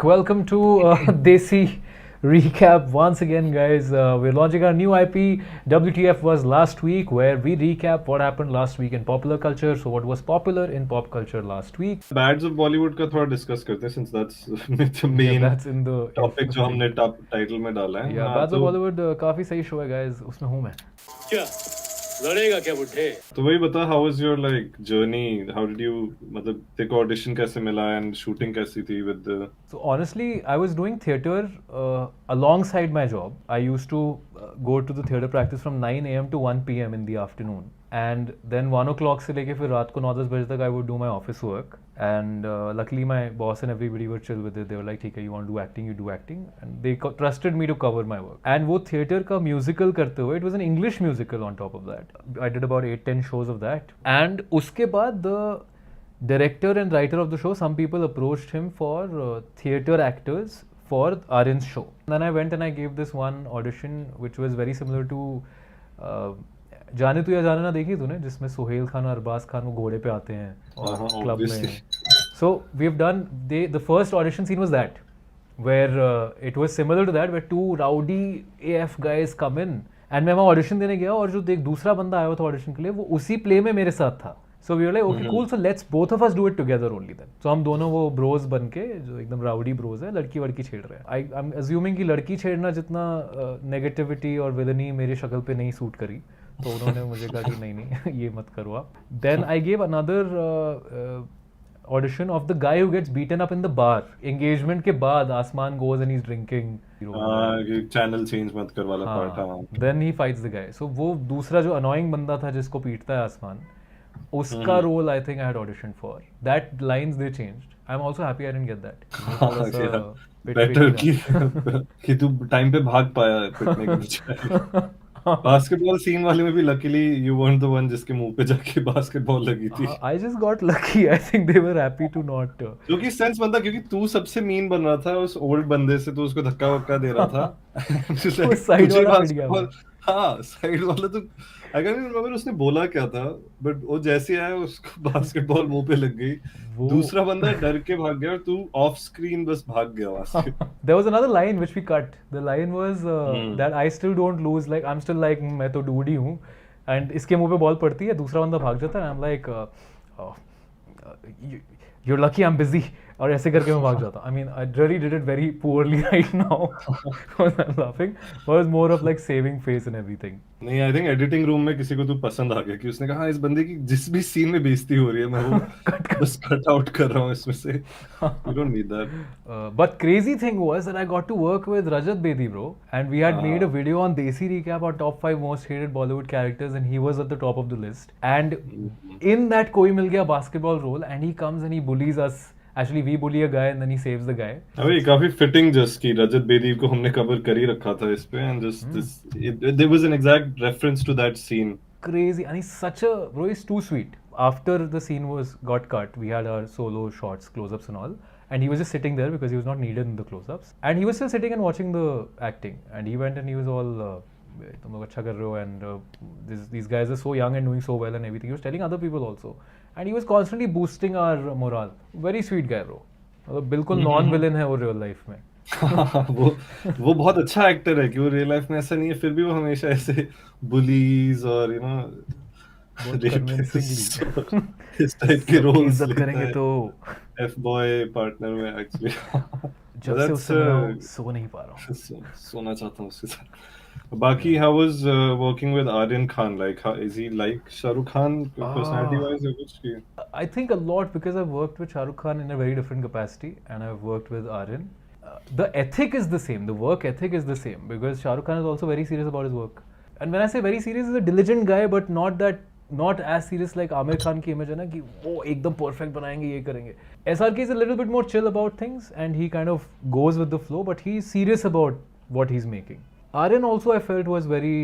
Welcome to Desi Recap once again, guys. We're launching our new IP. WTF was last week, where we recap what happened last week in popular culture. So, what was popular in pop culture last week? Bads of Bollywood का थोड़ा discuss करते हैं since that's the Yeah, main that's in the topic जो thing. हमने top title में डाला है. Yeah, हाँ Bads of तो Bollywood काफी सही शो है, guys. उसमें हूँ मैं. क्या लड़ेगा क्या बुड्ढे तो वही बता, how was your like journey? How did you मतलब तेरे को ऑडिशन कैसे मिला and shooting कैसी थी with the So honestly, I was doing theater alongside my job. I used to go to the theater practice from 9 a.m. to 1 p.m. in the afternoon. And then 1 o'clock से लेके फिर रात को 9-10 बजे तक I would do my office work. And luckily my boss and everybody were chill with it. They were like, ठीक है, you want to do acting, you do acting. And they trusted me to cover my work. And वो theater का musical करते हुए, it was an English musical on top of that. I did about 8-10 shows of that. And उसके बाद the director and writer of the show, some people approached him for theater actors for Aryan's show. And then I went and I gave this one audition, which was very similar to जाने तू या जाने ना देखी तूने, जिसमें सुहेल खान और अरबाज खान वो घोड़े पे आते हैं क्लब obviously. में. So we've done the first audition scene was that, where it was similar to that, where two rowdy AF guys come in, and मैं वहाँ audition देने गया और जो एक दूसरा बंदा आया हुआ था audition के लिए, वो उसी play में मेरे साथ था. So we were like, okay, cool, so let's both of us do it together only then. So हम दोनों वो bros बन के, जो एकदम rowdy bros है, लड़की वड़की छेड़ रहे हैं. I'm assuming कि लड़की छेड़ना जितना negativity और villainy मेरी शक्ल पे नहीं सूट करी, तो उन्होंने मुझे कहा कि नहीं ये मत करो आप. Then I gave another audition of the guy who gets beaten up in the bar. Engagement के बाद आसमान goes and he's drinking. Channel change मत कर वाला पार्ट. हाँ Then he fights the guy. So वो दूसरा जो annoying बंदा था जिसको पीटता है आसमान, उसका role I think I had auditioned for. That lines they changed. I'm also happy I didn't get that. थोड़ा सा बेटर pity कि तू टाइम पे भाग पाया पिटने के बजाय. बास्केटबॉल सीन वाले में भी luckily you weren't the one जिसके मुंह पे जाके बास्केटबॉल लगी थी. I just got lucky. I think they were happy to not. जो कि सेंस बनता क्योंकि तू सबसे मीन बन रहा था उस ओल्ड बंदे से, तू उसको धक्का वक्का दे रहा था. वो side तुझे वाला पिट गया बास्केटबॉल. हाँ साइड वाला तो आई कैन रिमेम्बर उसने बोला क्या था, बट वो जैसे आया उसको बास्केटबॉल मुंह पे लग गई. दूसरा बंदा डर के भाग गया और तू ऑफ स्क्रीन बस भाग गया वहां से. There was another line which we cut. The line was that I still don't lose. Like I'm still like मैं तो डूडी हूँ. And इसके मुंह पे बॉल पड़ती है, दूसरा बंदा भाग जाता है. I'm like you're lucky I'm busy. और ऐसे करके मैं भाग जाता. I mean, I really did it very poorly right now. I'm laughing. But it was more of like saving face and everything. नहीं आई थिंक एडिटिंग रूम में किसी को तू पसंद आ गया कि उसने कहा इस बंदे की जिस भी सीन में बेइज्जती हो रही है मैं वो बस कट आउट कर रहा हूँ इसमें से. You don't need that. But crazy thing was that I got to work with Rajat Bedi, bro, and we had made a video on Desi Recap on top 5 most hated Bollywood characters, and he was at the top of the list. And in that Koi Mil Gaya basketball role, and he comes and he bullies us. Actually, we bully a guy and then he saves the guy. अबे काफी fitting just की रजत बेदी को हमने cover कर ही रखा था इस पे, and just this there was an exact reference to that scene. Crazy, and he's such a bro. He's too sweet. After the scene got cut, we had our solo shots, close-ups and all, and he was just sitting there because he was not needed in the close-ups, and he was still sitting and watching the acting. And he went and he was all, "तुम लोग अच्छा कर रहे हो," and these guys are so young and doing so well and everything. He was telling other people also, and he was constantly boosting our morale. Very sweet guy, bro. मतलब बिल्कुल non-villain है वो real life में. वो बहुत अच्छा actor है कि वो रियल लाइफ में ऐसा नहीं है, फिर भी वो हमेशा ऐसे बुलीज और यू नो इस टाइप के रोल्स इज्जत करेंगे तो एफ बॉय पार्टनर में एक्चुअली. जब से उससे मिला सो नहीं पा रहा हूँ. सोना चाहता हूँ उसके साथ. बाकी how was working with Aryan Khan? Like, is he like Shah Rukh Khan personality wise or कुछ की? I think a lot because I've worked with Shah Rukh Khan in a very different capacity, and I've worked with Aryan. The ethic is the same, the work ethic is the same, because Shah Rukh Khan is also very serious about his work. And when I say very serious, he's a diligent guy, but not as serious like Aamir Khan की image है ना कि वो एकदम perfect बनाएंगे ये करेंगे. SRK is a little bit more chill about things, and he kind of goes with the flow, but he's serious about what he's making. Aryan also I felt was very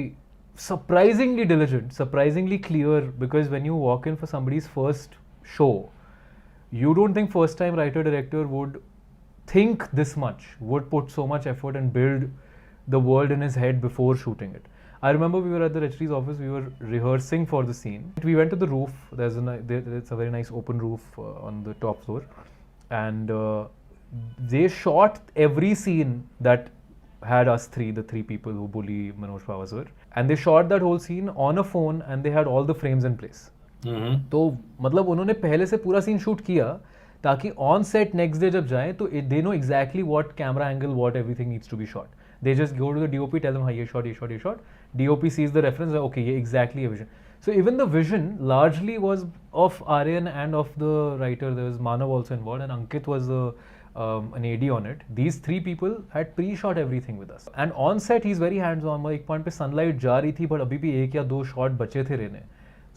surprisingly diligent, surprisingly clear, because when you walk in for somebody's first show, you don't think first time writer director would think this much, would put so much effort and build the world in his head before shooting it. I remember we were at the registry's office, we were rehearsing for the scene. We went to the roof, it's a very nice open roof on the top floor, and they shot every scene that had us three, the three people who bully Manoj Pawasar, and they shot that whole scene on a phone, and they had all the frames in place. तो मतलब उन्होंने पहले से पूरा scene shoot किया ताकि on set next day जब जाए तो they know exactly what camera angle what everything needs to be shot. They just go to the DOP, tell them हाँ ये शॉट ये शॉट ये shot, DOP sees the reference, okay ये exactly ये vision. So even the vision largely was of Aryan and of the writer. There was Manav also involved, and Ankit was an AD on it. These three people had pre-shot everything with us. And on set he's very hands-on. एक point पे sunlight जा रही थी, but अभी भी एक या दो shot बचे थे रहने.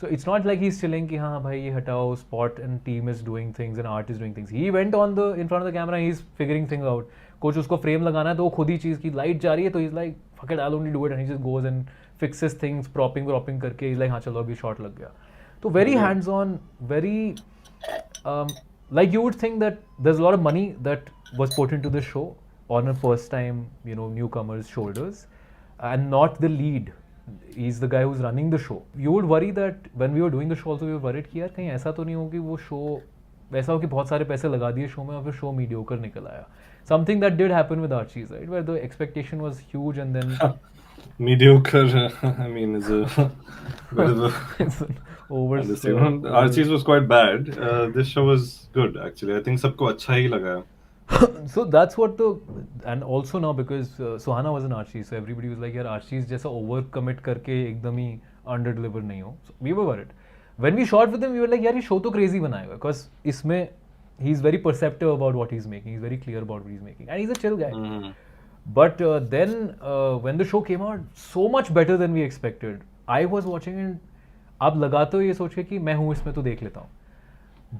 So it's not like he's chilling कि हाँ भाई ये हटाओ, spot and team is doing things and art is doing things. He went on in front of the camera and he's figuring things out. कुछ उसको frame लगाना है तो वो खुद ही चीज़ की light जा रही है तो he's like fuck it, I'll only do it, and he just goes and fixes things, propping करके he's like हाँ चलो अभी shot लग गया. तो very hands on, very like you would think that there's a lot of money that was put into the show on a first time newcomer's shoulders, and not the lead. He's the guy who's running the show. You would worry that when we were doing the show also we were worried कि यार कहीं ऐसा तो नहीं हो कि वो show वैसा हो कि बहुत सारे पैसे लगा दिए show में और फिर show mediocre निकल आया. Something that did happen with Archie's, right, where the expectation was huge and then mediocre. I mean, is a bit of a it's an over. Archie's was quite bad. This show was good actually. I think सबको अच्छा ही लगा. So that's what and also now because Suhana was an Archie, so everybody was like यार Archie's जैसा over commit करके एकदम ही under deliver नहीं हो. So we were worried. When we shot with him, we were like यार ये show तो crazy बनाएगा, because इसमें he's very perceptive about what he's making. He's very clear about what he's making, and he's a chill guy. But then when the show came out, so much better than we expected. I was watching it. आप लगाते हो ये सोच के कि मैं हूँ इसमें तो देख लेता हूँ.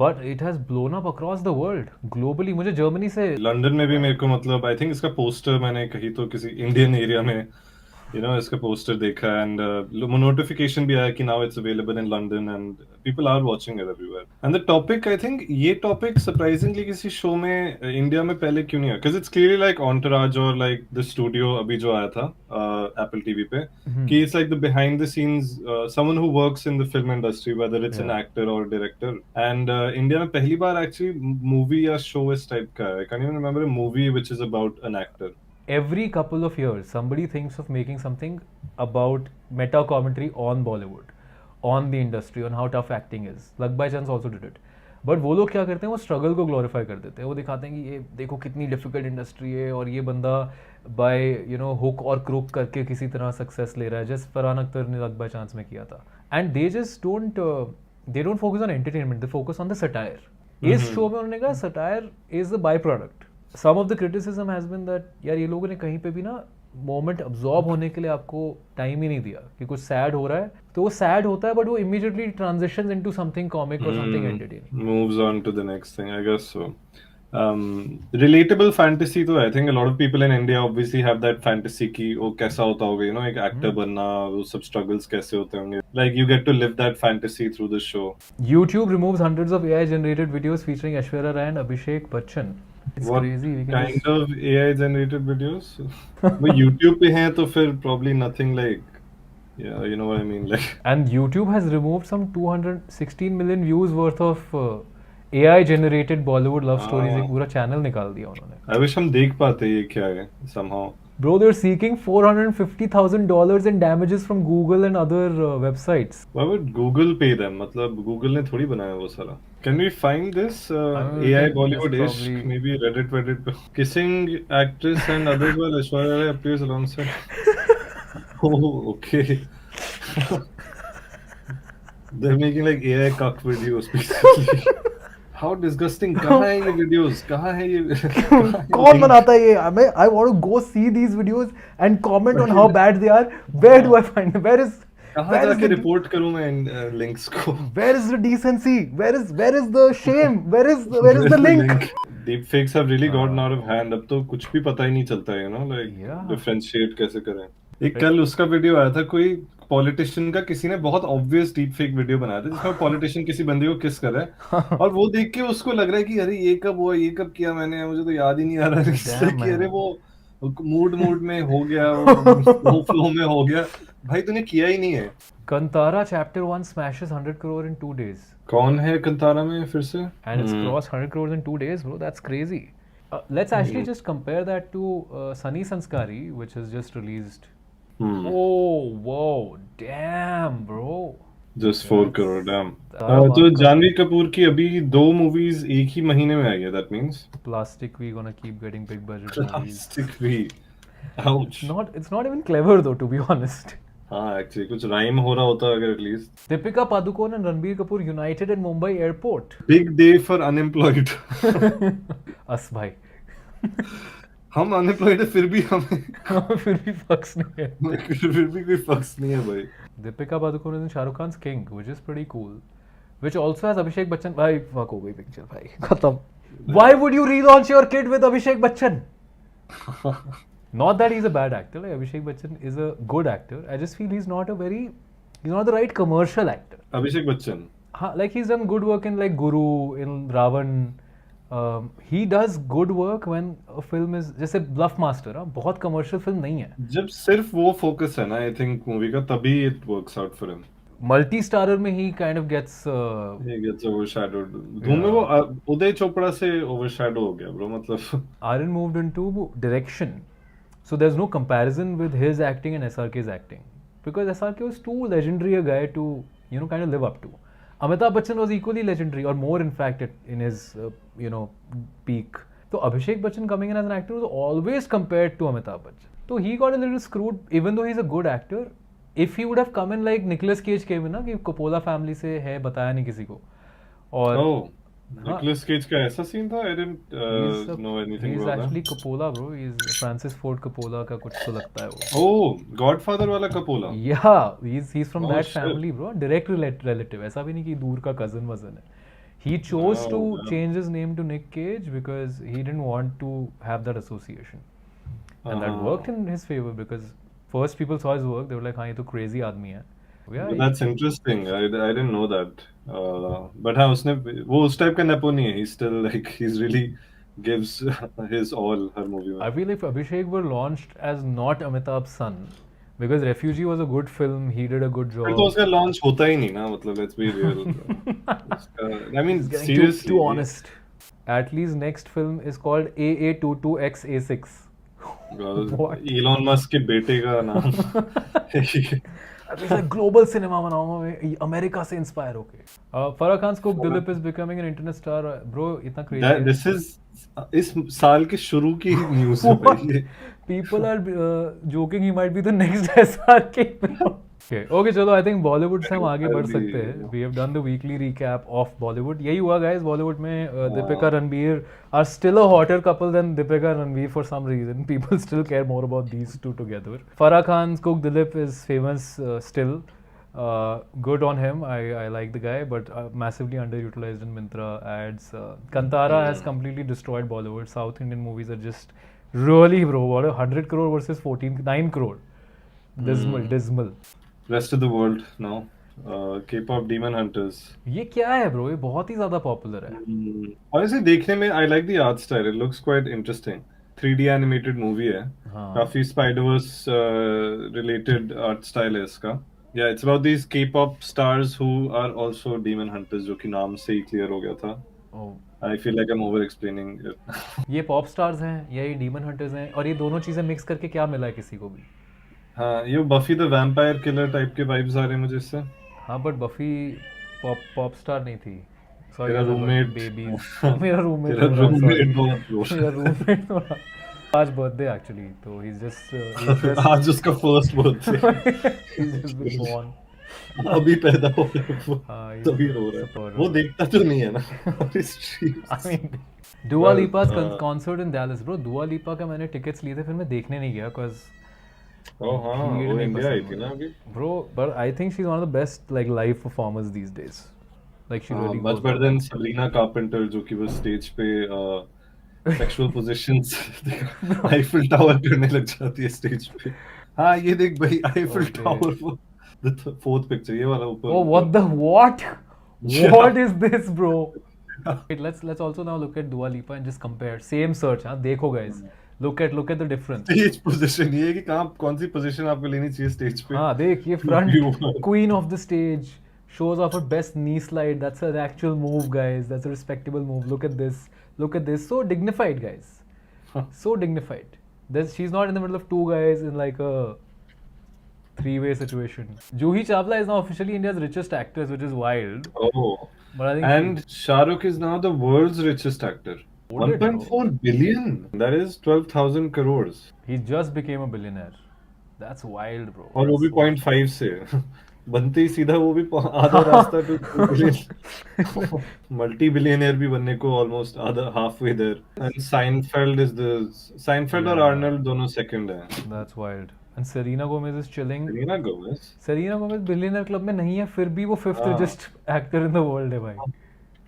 But it has blown up across the world, globally. मुझे जर्मनी से लंदन में भी मेरे को मतलब आई थिंक इसका पोस्टर मैंने कहीं तो किसी इंडियन एरिया में इसका पोस्टर देखा एंड नोटिफिकेशन भी आया कि now it's available in London and people are watching it everywhere. And the topic I think ये टॉपिक सरप्राइजिंगली किसी शो में इंडिया में पहले क्यों नहीं है, because it's clearly like Entourage और लाइक द स्टूडियो अभी जो आया था एप्पल टीवी पे कि it's like the behind the scenes someone who works in the film industry whether it's an actor और डायरेक्टर. एंड इंडिया में पहली बार एक्चुअली मूवी या शो इस टाइप का है. I can even remember a movie which is about an actor. Every couple of years, somebody thinks of making something about meta commentary on Bollywood, on the industry, on how tough acting is. Luck by Chance also did it. But वो लोग क्या करते हैं, वो struggle को glorify कर देते हैं. वो दिखाते हैं कि ये देखो कितनी डिफिकल्ट इंडस्ट्री है और ये बंदा बाय हुक और क्रूक करके किसी तरह सक्सेस ले रहा है, जैसे फरहान अख्तर ने लक बाय चांस में किया था. And they just don't focus on entertainment, they focus on the satire. इस शो में उन्होंने कहा satire is the by product. Some of the criticism has been that यार ये लोगों ने कहीं पे भी ना मोमेंट अब्जॉर्ब होने के लिए आपको टाइम ही नहीं दिया कि कुछ सैड हो रहा है तो वो सैड होता है बट वो immediately transitions into something comic और something entertaining, moves on to the next thing, I guess so. Relatable fantasy तो I think a lot of people in India obviously have that fantasy कि वो कैसा होता होगा एक actor बनना, वो सब struggles कैसे होते होंगे. Like you get to live that fantasy through the show. YouTube removes hundreds of AI generated videos featuring Aishwarya Rai and Abhishek Bachchan. It's What crazy. We can kind just... of AI generated videos? But YouTube पे हैं तो फिर probably nothing like, yeah, you know what I mean, like. And YouTube has removed some 216 million views worth of AI generated Bollywood love stories. एक पूरा channel निकाल दिया उन्होंने. I wish हम देख पाते ये क्या है somehow. Bro, they're seeking $450,000 in damages from Google and other websites. Why would Google pay them? मतलब Google ने थोड़ी बनाया वो सारा. Can we find this AI Bollywood ish? Maybe Reddit पे. Kissing actress and others while Aishwarya Rai appears alongside. Oh, okay. They're making like AI cuck videos basically. How disgusting. कहाँ है ये videos? कहाँ है ये? कौन बनाता है ये? I want to go see these videos and comment on how bad they are. Where do I find them? कहाँ जाके रिपोर्ट करूँ मैं इन लिंक्स को? Where is the decency? Where is the shame? Where is the link? Deepfakes have really gotten out of hand. अब तो कुछ भी पता ही नहीं चलता है, like differentiate कैसे करें. एक कल उसका वीडियो आया था, कोई पॉलिटिशियन का किसी ने बहुत ऑब्वियस डीप फेक वीडियो बनाया था जिसमें पॉलिटिशियन किसी बंदे को किस कर रहा है और वो देख के उसको लग रहा है कि अरे ये कब हुआ, ये कब किया मैंने, मुझे तो याद ही नहीं आ रहा है कि अरे वो मूड में हो गया, वो फ्लो में हो गया. भाई तूने किया ही नहीं है. Kantara Chapter 1 smashes 100 crore in 2 days. कौन है कंतारा में फिर से? And it's crossed 100 crores in 2 days, bro. That's crazy. Let's actually just compare that to Sunny Sanskari, which is just released. Hmm. Oh, whoa, damn, bro. Just 4 crore, damn. सारा तो बात का- जानवी कपूर की अभी 2 मूवीज एक ही महीने में आई है, that means. Plastic, we gonna keep getting big budget movies. Plastic free. Ouch. It's not even clever though, to be honest. हाँ, actually कुछ rhyme हो रहा होता अगर at least. Deepika Padukone and Ranbir Kapoor united in Mumbai airport. Big day for unemployed. Us भाई. हम unemployed है फिर भी हमें फिर भी fucks नहीं है. फिर भी कोई fucks नहीं है भाई. Deepika Padukone is in Shah Rukh Khan's King, which is pretty cool. Which also has Abhishek Bachchan. भाई fuck हो गई picture भाई. खत्म. Why would you relaunch your kid with Abhishek Bachchan? Not that he's a bad actor. Like Abhishek Bachchan is a good actor. I just feel he's not the right commercial actor. Abhishek Bachchan. Like he's done good work in like Guru, in Ravan. He does good work when a film is जैसे Bluff Master, बहुत commercial film नहीं है. जब सिर्फ वो focus है ना, I think movie का, तभी it works out for him. Multi-starrer में he kind of gets He gets overshadowed. धूम में वो उदय चोपड़ा से overshadow हो गया bro, मतलब. Aryan moved into direction. So there's no comparison with his acting and SRK's acting. Because SRK was too legendary a guy to, kind of live up to. Amitabh Bachchan was equally legendary, or more in fact, in his, peak. So Abhishek Bachchan coming in as an actor was always compared to Amitabh Bachchan. So he got a little screwed, even though he's a good actor. If he would have come in like Nicolas Cage came in, ना कि Coppola family से है, बताया नहीं किसी को. और Oh, Nicolas Cage का ऐसा सीन था? I didn't know anything he's about actually that. Coppola, bro. He's Francis Ford Coppola का कुछ तो लगता है वो. Oh, Godfather वाला Coppola. Yeah, he's from Oh, that shit. family, bro. Direct relative. ऐसा भी नहीं कि दूर का cousin वजन है. He chose Oh, to yeah. change his name to Nick Cage because he didn't want to have that association, and that worked in his favor because first people saw his work, they were like, हाँ ये तो crazy आदमी है. Yeah, But that's interesting. I didn't know that. But हाँ उसने वो उस type का nepo नहीं है. He's still like he's really gives his all her movie में. I feel if Abhishek were launched as not Amitabh's son, because Refugee was a good film, he did a good job. फिर तो उसका launch होता ही नहीं ना, मतलब let's be real. I mean Getting seriously. too honest. Atlee's next film is called AA22XA6. What? Elon Musk के बेटे का नाम. Atleast a global cinema बनाऊंगा मैं अमेरिका से इंस्पायर होके. Farah Khan's cook Dilip is becoming an internet star. Bro, इतना crazy. This is इस साल के शुरू की न्यूज़ है भाई ये. People are joking he might be the next SRK. Okay, चलो I think Bollywood से हम आगे बढ़ सकते हैं. We have done the weekly recap of Bollywood. यही हुआ guys, Bollywood में Deepika Ranbir are still a hotter couple than Deepika and Ranbir for some reason. People still care more about these two together. Farah Khan's cook Dilip is famous still. Good on him. I like the guy, but massively underutilized in Myntra ads. Kantara has completely destroyed Bollywood. South Indian movies are just really, bro. What 100 crore versus 9 crore. Dismal. Rest of the world now. K-pop Demon Hunters. ये क्या है bro? ये बहुत ही ज़्यादा popular है. Honestly देखने में I like the art style. It looks quite interesting. 3D animated movie है. हाँ. काफी Spider-Verse related art style है इसका. Yeah, it's about these K-pop stars who are also demon hunters, जो कि नाम से ही clear हो गया था. Oh. I feel like I'm over-explaining it. ये pop stars हैं या ये demon hunters हैं और ये दोनों चीज़ें mix करके क्या मिला है किसी को भी? हाँ, ये Buffy the Vampire Killer type के vibes आ रहे हैं मुझे इससे. हाँ, but Buffy pop star नहीं थी. Sorry, तेरा roommate. babies. मेरा roommate. तेरा थोड़ा, roommate sorry. बहुत close. मेरा roommate थोड़ा. आज birthday actually, तो he's just आज उसका first birthday. he's just been born. अभी पैदा हो रहा है वो. हाँ, ये तभी रो रहा है. support वो देखता तो नहीं है ना. और इस streams. I mean, Dua Well, Lipa's concert in Dallas, bro. Dua Lipa का मैंने tickets लिए थे, फिर मैं देखने नहीं गया, cause Oh हाँ, भीड़ वो नहीं इंडिया आई पसंद थी ना मुझे. अभी. Bro, but I think she's one of the best like live performers these days. Like she really much goes better out. than Sabrina Carpenter जो कि वो stage पे sexual positions Eiffel Tower करने लग जाती है stage पे. हाँ ये देख भाई Eiffel Okay. Tower वो the fourth picture ये वाला ऊपर. Oh, what? Yeah. What is this, bro? Wait, let's also now look at Dua Lipa and just compare. Same search, हाँ देखो guys. Look at the difference. Stage position ये है कि कहाँ कौन सी position आपको लेनी चाहिए stage पे. हाँ देख ये front View. queen of the stage shows off her best knee slide. That's an actual move, guys. That's a respectable move. Look at this. So dignified, guys. So dignified. She's not in the middle of two guys in like a three-way situation. Juhi Chawla is now officially India's richest actress, which is wild. Oh. But I think And Shah Rukh is now the world's richest actor. What did 1.4 billion. That is 12,000 crores. he just became a billionaire. That's wild, bro. और वो भी 0.5 से बनते ही सीधा वो भी आधा रास्ता टू मल्टी बिलियनियर भी बनने को ऑलमोस्ट आधा halfway there. And Seinfeld और Arnold दोनों सेकंड हैं. That's wild. And Selena Gomez is chilling. Selena Gomez. Selena Gomez billionaire club में नहीं है, फिर भी वो fifth richest actor in the world है भाई.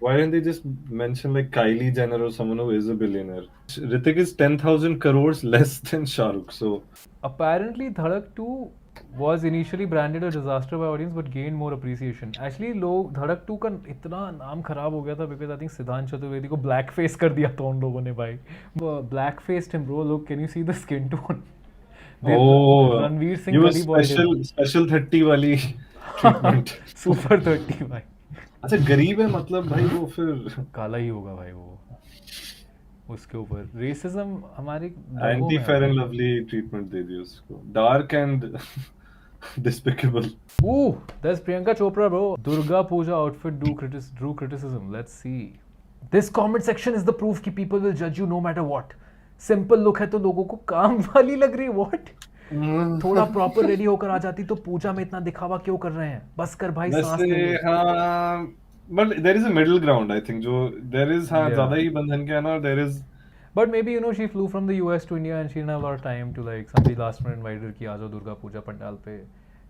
Why didn't they just mention like Kylie Jenner or someone who is a billionaire? Hrithik is 10,000 crores less than Shah Rukh. So Apparently, Dhadak 2 was initially branded a disaster by audience but gained more appreciation. Actually, लोग Dhadak 2 का इतना नाम खराब हो गया था because I think सिद्धांत चतुर्वेदी को black face कर दिया था उन लोगों ने भाई. Black faced him, bro. Look, can you see the skin tone? Ranveer Singh you gully boy special 30 वाली treatment. Super 30 भाई. अच्छा गरीब है मतलब भाई वो फिर काला ही होगा भाई वो. उसके ऊपर रेसिज्म हमारे anti fair and lovely treatment दे दी उसको. Dark and despicable. Ooh, that's Priyanka Chopra, bro. Durga Puja outfit drew criticism. Let's see. This comment section is the proof कि people will judge you no matter what. Simple look है तो लोगों को काम वाली लग रही. What? थोड़ा प्रॉपर रेडी होकर आ जाती तो पूजा में इतना दिखावा क्यों कर रहे हैं? बस कर भाई सांस ले. हाँ, but there is a middle ground I think जो there is हाँ ज़्यादा ही बंधन के है ना. There is But maybe she flew from the US to India and she didn't have a lot of time to like somebody last minute invited her कि आ जाओ दुर्गा पूजा पंडाल पे.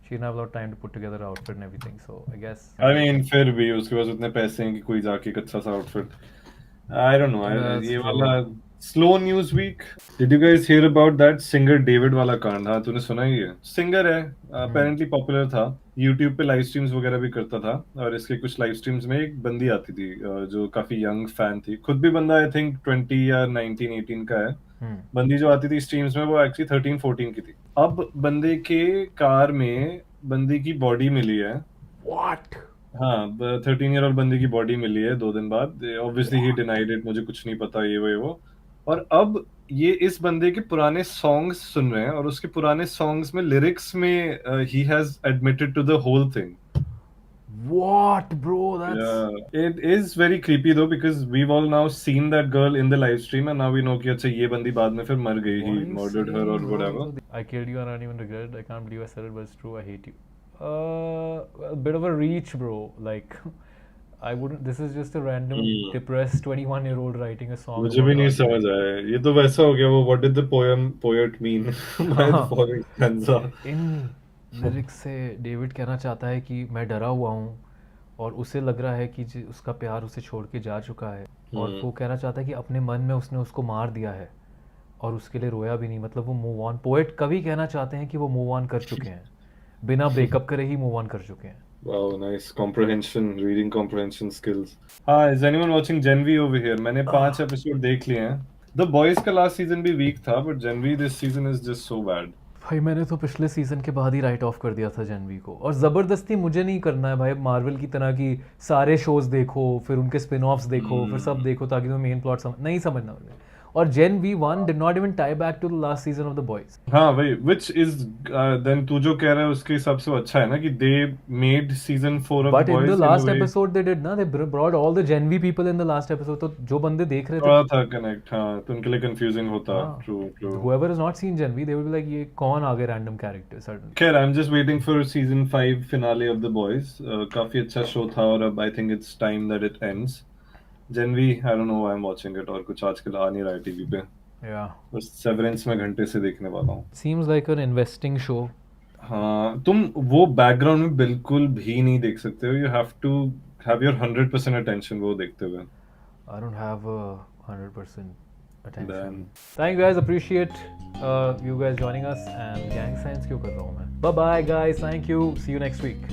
She didn't have a lot of time to put together an outfit and everything. So I guess. I mean फिर भी उसके पास उतने पैसे हैं कि कोई जाके एक अच्छा सा outfit. I don't know. ये वाला slow news week. Did you guys hear about that singer David वाला कांड? हाँ तूने सुना ही है. Singer है, apparently popular था. YouTube पे live streams वगैरह भी करता था और इसके कुछ live streams में एक बंदी आती थी जो काफी young fan थी. खुद भी बंदा I think 20 या 19, 18 का है. बंदी जो आती थी streams में वो actually 13, 14 की थी. अब बंदे के कार में बंदी की बॉडी मिली है. What? हाँ 13-year-old बंदी की बॉडी मिली है 2 दिन बाद. Obviously he denied it. मुझे कुछ नहीं पता ये वो. और अब ये इस बंदे के पुराने सॉन्ग्स सुन रहे हैं और उसके पुराने सॉन्ग्स में लिरिक्स में he has admitted to the whole thing. What, bro? That's Yeah, it is very creepy though because we've all now seen that girl in the live stream and now we know कि अच्छा ये बंदी बाद में फिर मर गई. He murdered her or whatever. I killed you and I don't even regret it. I can't believe I said it, but it's true. I hate you. A bit of a reach, bro. Like, I wouldn't. This is just a random depressed 21-year-old writing a song. मुझे भी नहीं समझ आया. ये तो वैसा हो गया वो what did the poet mean by the following stanza. In lyrics से डेविड कहना चाहता है कि मैं डरा हुआ हूँ और उसे लग रहा है कि उसका प्यार उसे छोड़ के जा चुका है और वो कहना चाहता है कि अपने मन में उसने उसको मार दिया है और उसके लिए रोया भी नहीं. मतलब वो मूव ऑन. पोएट कवि कहना चाहते हैं कि वो मूव ऑन कर चुके हैं, बिना ब्रेकअप करे ही मूव ऑन कर चुके हैं. Wow, nice comprehension, reading comprehension skills. Is anyone watching Gen V over here? मैंने 5 एपिसोड देख लिए हैं. The Boys का लास्ट सीजन भी वीक था, but Gen V this season is just so bad. भाई मैंने तो पिछले सीजन के बाद ही राइट ऑफ कर दिया था Gen V को. और ज़बरदस्ती मुझे नहीं करना है भाई मार्वल की तरह की सारे शोज देखो फिर उनके स्पिन ऑफ्स देखो फिर सब देखो ताकि तुम्हें मेन प्लॉट नहीं समझना मुझे. और Gen V1 did not even tie back to the last season of The Boys. हाँ भाई, which is then तू जो कह रहा है उसके हिसाब से वो अच्छा है ना कि they made season 4 of But The Boys. in the last episode they did ना, they brought all the Gen V people in the last episode. तो जो बंदे देख रहे थे थोड़ा था connect. हाँ तो उनके लिए confusing होता. True. Whoever has not seen Gen V, they will be like ये कौन आ गए random character suddenly. खैर I'm just waiting for season 5 finale of The Boys. काफी अच्छा शो था और अब I think it's time that it ends. Gen V, I don't know why I'm watching it और कुछ आजकल आ नहीं रहा है टीवी पे. Yeah. बस Severance में घंटे से देखने वाला हूँ. Seems like an investing show. हाँ तुम वो बैकग्राउंड में बिल्कुल भी नहीं देख सकते हो. You have to have your 100% attention वो देखते हुए. I don't have 100% attention. Then Thank you guys, appreciate you guys joining us and gang signs क्यों कर रहा हूँ मैं. Bye bye guys, thank you, see you next week.